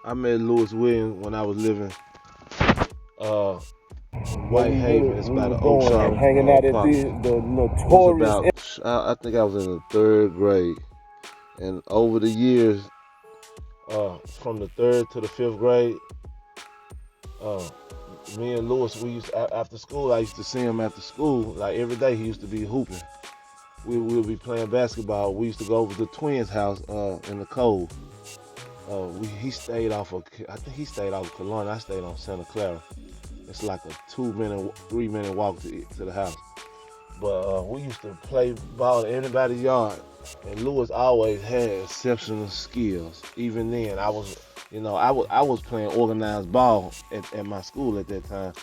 I met Lewis Williams when I was living White Haven. It's about an Oakshire hanging out at Park. the notorious. I think I was in the 3rd grade, and over the years, from the 3rd to the 5th grade, me and Lewis, we used to, after school. I used to see him after school, like every day. He used to be hooping. We would be playing basketball. We used to go over to the twins' house in the Cove. He stayed off of, I think he stayed off of Cologne. I stayed on Santa Clara. It's like a 2-minute, 3-minute walk to the house. But we used to play ball in anybody's yard, and Lewis always had exceptional skills. Even then, I was playing organized ball at my school at that time,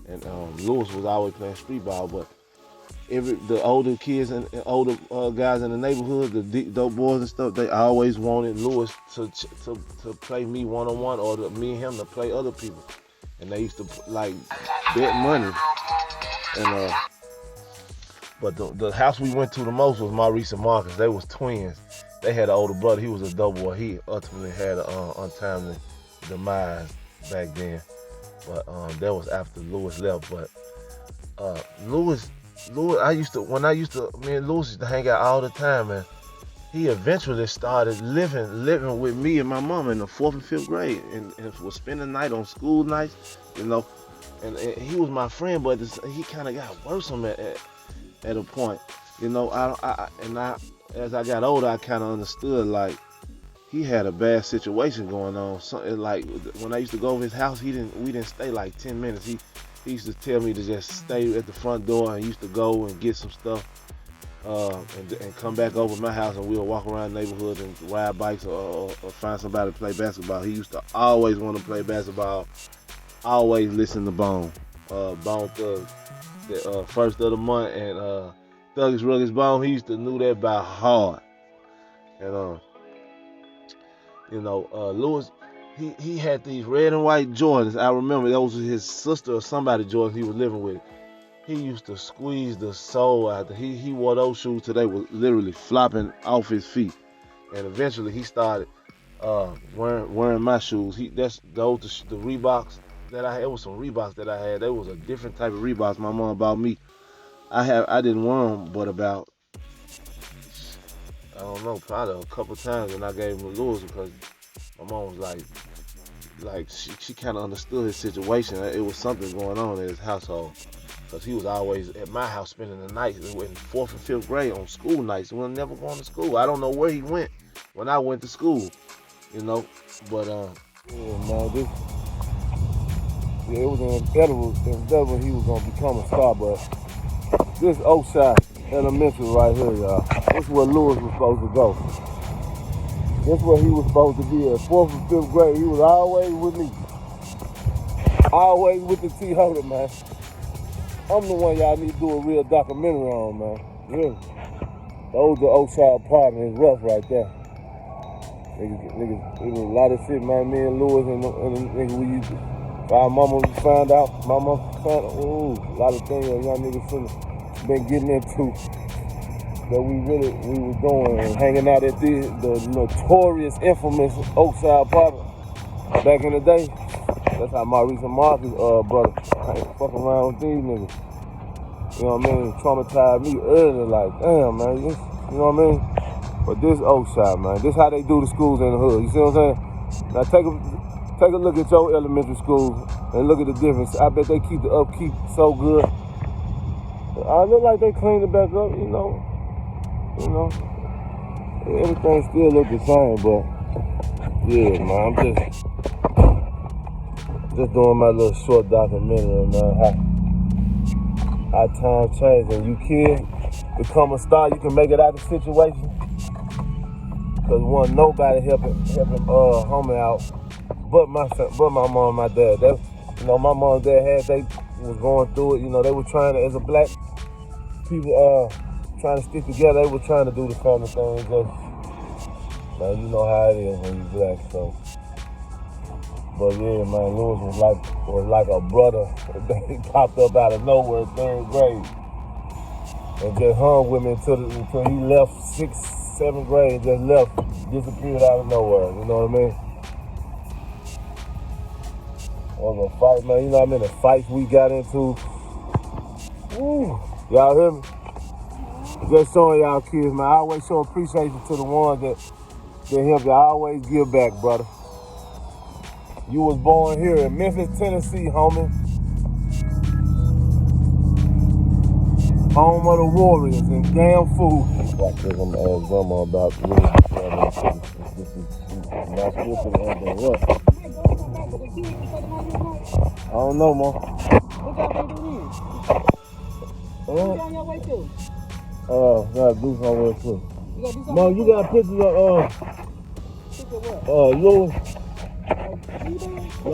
and Lewis was always playing street ball. But the older kids and older guys in the neighborhood, the dope boys and stuff, they always wanted Lewis to play me one-on-one, or me and him to play other people. And they used to like bet money. And but the house we went to the most was Maurice and Marcus. They was twins. They had an older brother. He was a dope boy. He ultimately had an untimely demise back then. But that was after Lewis left. But Lewis, me and Lewis used to hang out all the time, man. He eventually started living with me and my mom in the 4th and 5th grade, and was spending the night on school nights, And he was my friend, but he kind of got worse on me at a point, as I got older, I kind of understood, like, he had a bad situation going on. So, like, when I used to go over his house, we didn't stay like 10 minutes. He used to tell me to just stay at the front door, and used to go and get some stuff. And come back over my house, and we'll walk around the neighborhood and ride bikes or find somebody to play basketball. He used to always want to play basketball, always listen to Bone Thug, the first of the month, and Thuggish Ruggish Bone. He used to knew that by heart. And Lewis, he had these red and white Jordans. I remember those was his sister or somebody Jordans he was living with. He used to squeeze the sole out. He wore those shoes till they were literally flopping off his feet. And eventually he started wearing my shoes. The Reeboks that I had. It was some Reeboks that I had. There was a different type of Reeboks my mom bought me. I didn't wear them, but about, I don't know, probably a couple times when I gave him to Lewis, because my mom was like she kind of understood his situation. It was something going on in his household. Because he was always at my house spending the night in 4th and 5th grade on school nights. We were never going to school. I don't know where he went when I went to school, But yeah, man, it was inevitable he was gonna become a star. But this Oakshire Elementary right here, y'all, this is where Lewis was supposed to go. This is where he was supposed to be at 4th and 5th grade. He was always with me, always with the T Holder, man. I'm the one y'all need to do a real documentary on, man. Really. Those are Oakshire apartment is rough right there. Niggas, it was a lot of shit, man. Me and Lewis and the niggas we used to. Our mama found out. A lot of things young niggas shouldn't have been getting into that we was doing, and hanging out at the notorious, infamous Oakshire apartment back in the day. That's how Maurice and Marcus brother. I ain't fucking around with these niggas. You know what I mean? Traumatized me early, like, damn, man. You know what I mean? But this Oakshire, man, this how they do the schools in the hood. You see what I'm saying? Now take a look at your elementary school and look at the difference. I bet they keep the upkeep so good. I look like they cleaned it back up, Everything still look the same, but yeah, man, I'm just doing my little short documentary, man. How times change, and you can become a star. You can make it out of the situation. Cause wasn't nobody helping homie out, but my mom and my dad. My mom and dad they was going through it. They were trying to, as a black people, trying to stick together. They were trying to do the family thing. Just, man, you know how it is when you black. So, but yeah, man, Lewis was like a brother. He popped up out of nowhere, 3rd grade, and just hung with me until he left 6th, 7th grade. Just left, disappeared out of nowhere. You know what I mean? Was a fight, man. You know how many fights we got into? Woo. Y'all hear me? Just showing y'all kids, man. I always show appreciation to the ones that help you. I always give back, brother. You was born here in Memphis, Tennessee, homie. Home of the Warriors and damn food. Watch this, I'm gonna ask grandma about this is not good for the end of what? I don't know, Mom. What y'all gonna do then? What you on your way to? Gotta do somewhere too. You gotta do something? Mom, you got pictures of Picture what? Louis? T-Bag? No,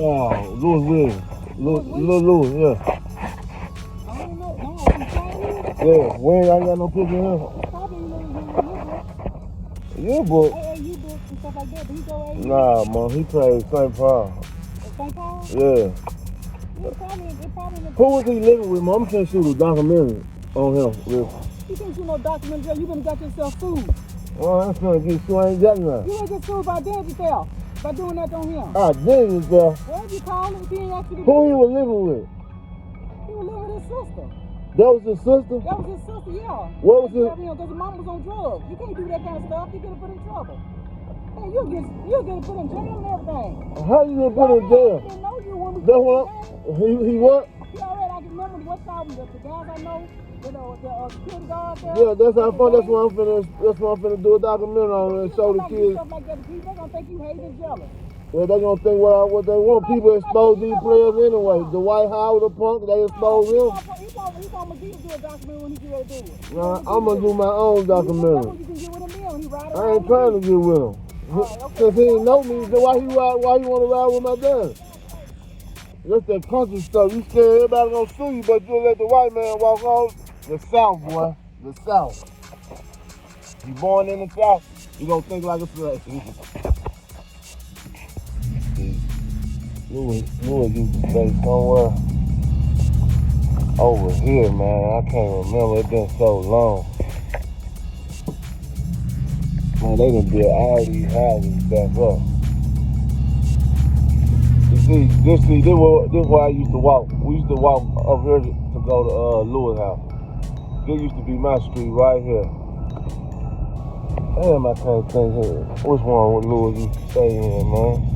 Louis Williams. Louis, yeah. I don't know. No, I'm trying to. Yeah, Wayne, I ain't got no picture of him. Probably in your Yearbook? AAU books and stuff like that. But he go AAU? Nah, man, he played St. Paul. At St. Paul? Yeah. It probably Who was he living with, Mom? I'm trying to shoot a documentary on him. Yeah. You think you know documentary? You done got yourself sued. Oh, that's gonna get you. I ain't got none. You ain't get sued by identity theft. By doing that on him. Identity theft? Whatever you call it, he ain't asked you to do. Who he was living with? He was living with his sister. That was his sister? That was his sister, yeah. What was it? Because his mom was on drugs. You can't do that kind of stuff. You get put in trouble. Hey, you'll get put in jail and everything. How you get put in jail? I didn't know you when we That's what he what? He already, I can remember what's problem. The guys I know, the security guards there. Yeah, that's how fun. That's what I'm finna do a documentary on and show the kids. Stuff like that, they're gonna think you hate and jealous. Yeah, they gonna think what they want. People expose these players anyway. The White Howard, the punk, they expose him. He's gonna do a documentary when he get ready to do it. Nah, I'm gonna do my own documentary. You can get with him when he ride I ain't trying to get with him. Since he ain't know me, then why he wanna ride with my dad? That's that country stuff. You scared everybody gonna sue you, but you'll let the white man walk off. The South, boy. The South. You born in the South, you gonna think like a slave. Louis used to stay somewhere over here, man. I can't remember. It's been so long. Man, they done built all these houses back up. You see, this is where I used to walk. We used to walk up here to go to Louis' house. This used to be my street right here. Damn, I can't think here. Which one would Louis used to stay in, man?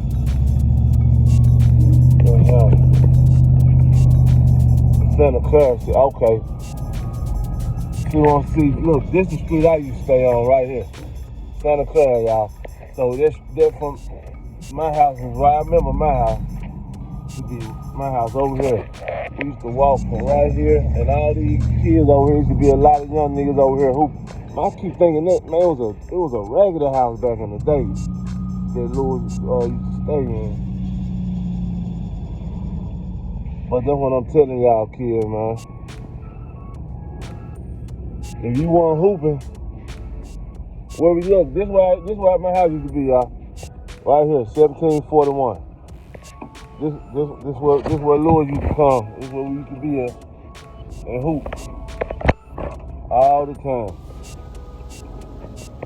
Santa Clara, okay. You want to see, look, this is the street I used to stay on right here. Santa Clara, y'all. So this from my house was right. I remember my house. Used to be my house over here. We used to walk from right here, and all these kids over here used to be a lot of young niggas over here hooping. I keep thinking that, man, it was a regular house back in the day that Louis used to stay in. But that's what I'm telling y'all kids, man. If you want hooping, where we look, this where my house used to be, y'all. Right here, 1741. This where Louis used to come. This where we used to be at and hoop. All the time.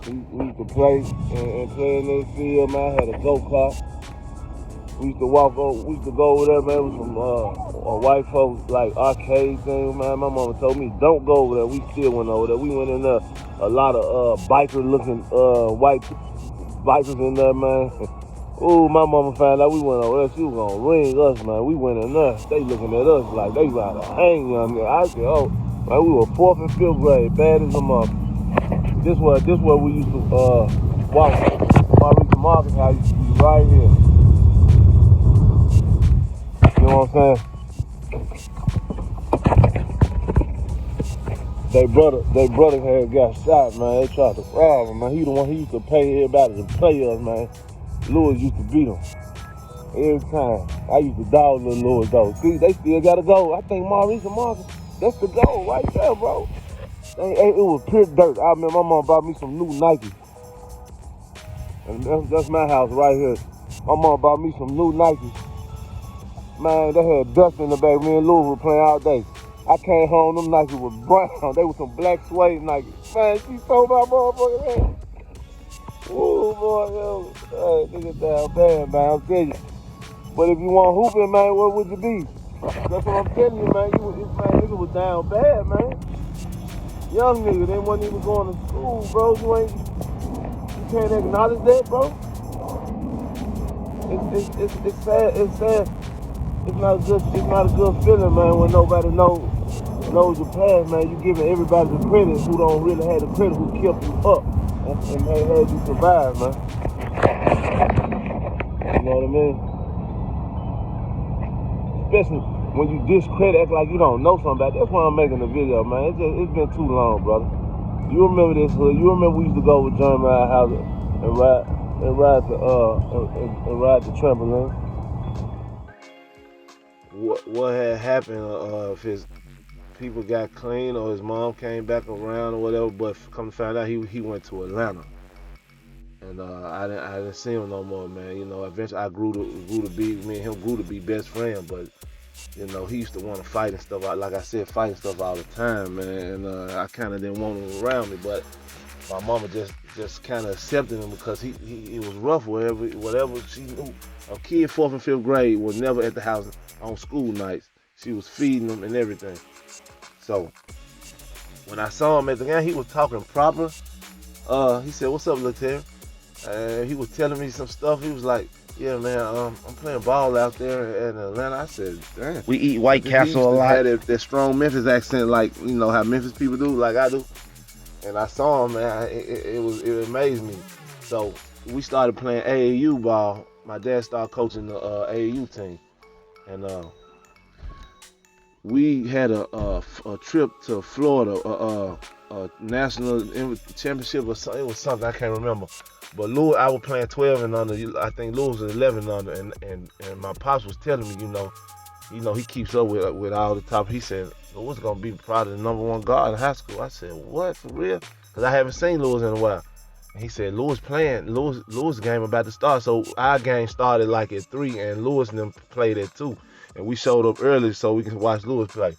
We used to play and play in this field, man. I had a go-kart. We used to we used to go over there, man, with some white folks, like arcade thing, man. My mama told me, don't go over there. We still went over there. We went in there, a lot of biker-looking white bikers in there, man. Ooh, my mama found out we went over there. She was gonna ring us, man. We went in there. They looking at us like they about to hang young nigga. I said, oh, man, we were 4th and 5th grade, bad as a mother. This where we used to walk. Maurice Marcus house used to be right here. You know what I'm saying? They brother had got shot, man. They tried to rob him, man. He the one he used to pay everybody to play us, man. Louis used to beat him every time. I used to dog little Louis though. See, they still gotta go. I think Maurice and Marcus, that's the goal right there, bro. It was pure dirt. I remember my mom bought me some new Nikes. And that's my house right here. My mom bought me some new Nikes. Man, they had dust in the back. Me and Louis were playing all day. I came home, them Nikes was brown. They were some black suede Nikes. Man, she told my motherfucking head. Ooh, boy, yo. Hey, nigga down bad, man. I'm telling you. But if you want hooping, man, what would you be? That's what I'm telling you, man. Nigga was down bad, man. Young nigga, they wasn't even going to school, bro. You can't acknowledge that, bro. It's sad. It's sad. It's not a good feeling, man, when nobody knows your past, man. You giving everybody the credit who don't really have the credit, who kept you up and had you survive, man. You know what I mean? Especially when you discredit, act like you don't know somebody. That's why I'm making the video, man. It's been too long, brother. You remember this hood? You remember we used to go with Jeremiah House and ride the trampoline? What had happened? If his people got clean or his mom came back around or whatever, but come to find out he went to Atlanta. And I didn't see him no more, man. You know, eventually I grew to be, me and him grew to be best friends, but you know, he used to want to fight and stuff. Like I said, fighting stuff all the time, man. And I kind of didn't want him around me, but my mama just kind of accepted him because he was rough whatever she knew. A kid 4th and 5th grade was never at the house on school nights. She was feeding him and everything. So when I saw him at the game, he was talking proper. He said, "What's up, Later?" He was telling me some stuff. He was like, "Yeah, man, I'm playing ball out there in Atlanta." I said, "Damn." We eat White Castle a lot. Had that strong Memphis accent, like you know how Memphis people do, like I do. And I saw him, man. It amazed me. So we started playing AAU ball. My dad started coaching the AAU team, and we had a trip to Florida, a national championship or something. It was something I can't remember. But Lewis, I was playing 12 and under. I think Lewis was 11 and under, and my pops was telling me, you know, he keeps up with all the top. He said, "Lewis gonna be probably the #1 guard in high school." I said, "What, for real?" Because I haven't seen Lewis in a while. And he said, "Lewis playing. Lewis game about to start." So our game started like at 3, and Lewis and them played at 2, and we showed up early so we can watch Lewis play.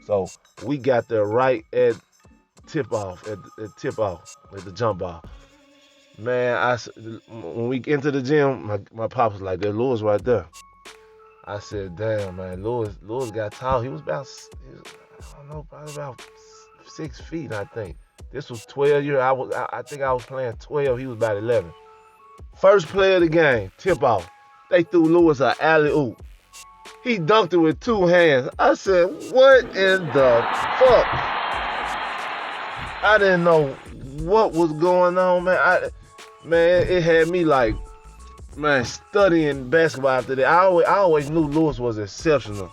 So we got there right at tip off, at the jump ball. Man, when we get into the gym, my pop was like, "There's Lewis right there." I said, "Damn, man, Lewis got tall. He was about, I don't know, probably about 6 feet, I think. This was 12 years. I think I was playing 12. He was about 11. First play of the game, tip off. They threw Lewis an alley-oop. He dunked it with 2 hands. I said, "What in the fuck?" I didn't know what was going on, man. Man, it had me like, man, studying basketball after that. I always knew Lewis was exceptional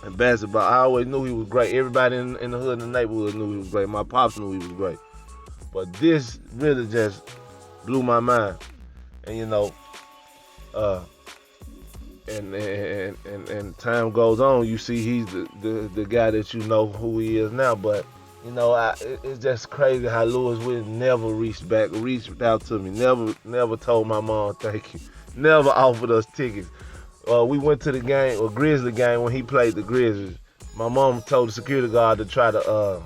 in basketball. I always knew he was great. Everybody in the hood, in the neighborhood knew he was great. My pops knew he was great. But this really just blew my mind. And you know, and time goes on, you see he's the guy that you know who he is now. But you know, it's just crazy how Lewis would never reached out to me. Never told my mom thank you. Never offered us tickets. We went to the game, a Grizzly game, when he played the Grizzlies. My mom told the security guard to try to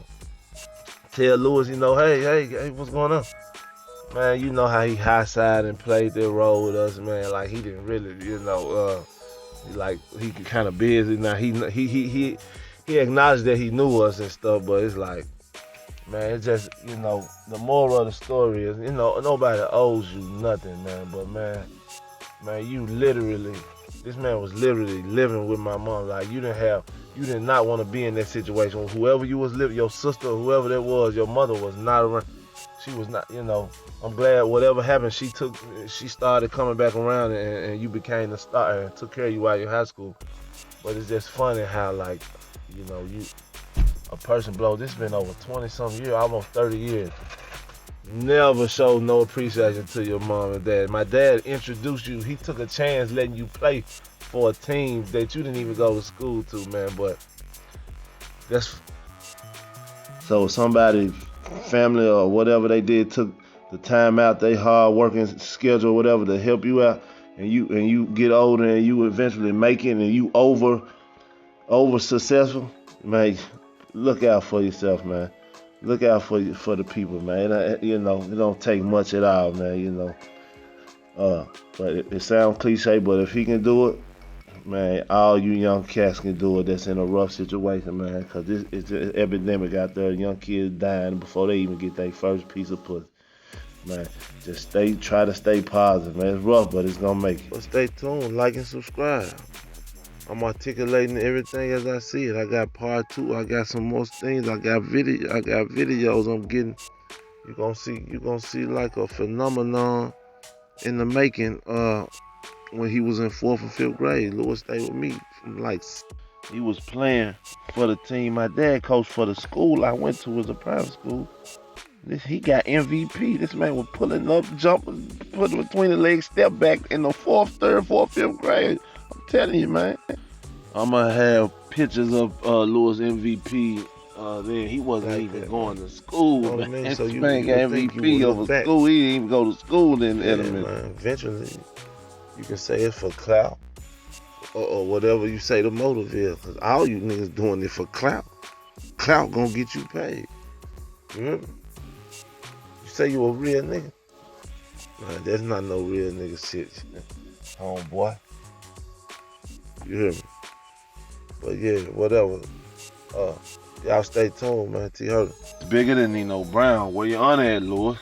tell Lewis, you know, hey, what's going on? Man, you know how he high side and played their role with us, man. Like he didn't really, you know, like he could kind of busy now. He acknowledged that he knew us and stuff, but it's like, man, it's just, you know, the moral of the story is, you know, nobody owes you nothing, man. But man, this man was literally living with my mom. Like you did not want to be in that situation. Whoever you was living, your sister, whoever that was, your mother was not around. She was not, you know. I'm glad whatever happened, she started coming back around and you became the star and took care of you while you're in high school. But it's just funny how, like, you know, a person this been over 20-some years, almost 30 years. Never showed no appreciation to your mom and dad. My dad introduced you. He took a chance letting you play for a team that you didn't even go to school to, man. But so somebody, family or whatever they did, took the time out, they hard working schedule, whatever, to help you out, and you get older and you eventually make it and you over successful, man. Look out for yourself, man. Look out for the people, man. You know, it don't take much at all, man. You know, but it sounds cliche, but if he can do it, Man, all you young cats can do it that's in a rough situation, man, because it's an epidemic out there. Young kids dying before they even get their first piece of pussy. Man, just try to stay positive, man. It's rough, but it's gonna make it. But stay tuned, like and subscribe. I'm articulating everything as I see it. I got part 2. I got some more things. I got videos I'm getting. You gonna see like a phenomenon in the making. When he was in 4th and 5th grade, Lewis stayed with me from like he was playing for the team. My dad coached for the school I went to, was a private school. He got MVP. This man was pulling up, jumping, putting between the legs, step back in the 4th, 3rd, 4th, 5th grade. I'm telling you, man. I'm gonna have pictures of Lewis MVP. Then he wasn't like even going to school. You know what I mean? So you got MVP over school. He didn't even go to school in elementary. Eventually, you can say it's for clout or whatever you say the motive is. Cause all you niggas doing it for clout. Clout gonna get you paid. You remember? You say you a real nigga. Nah, that's not no real nigga shit, homeboy. You hear me? But yeah, whatever. Y'all stay tuned, man. T. Hurley. It's bigger than Nino Brown. Where you on at, Lewis?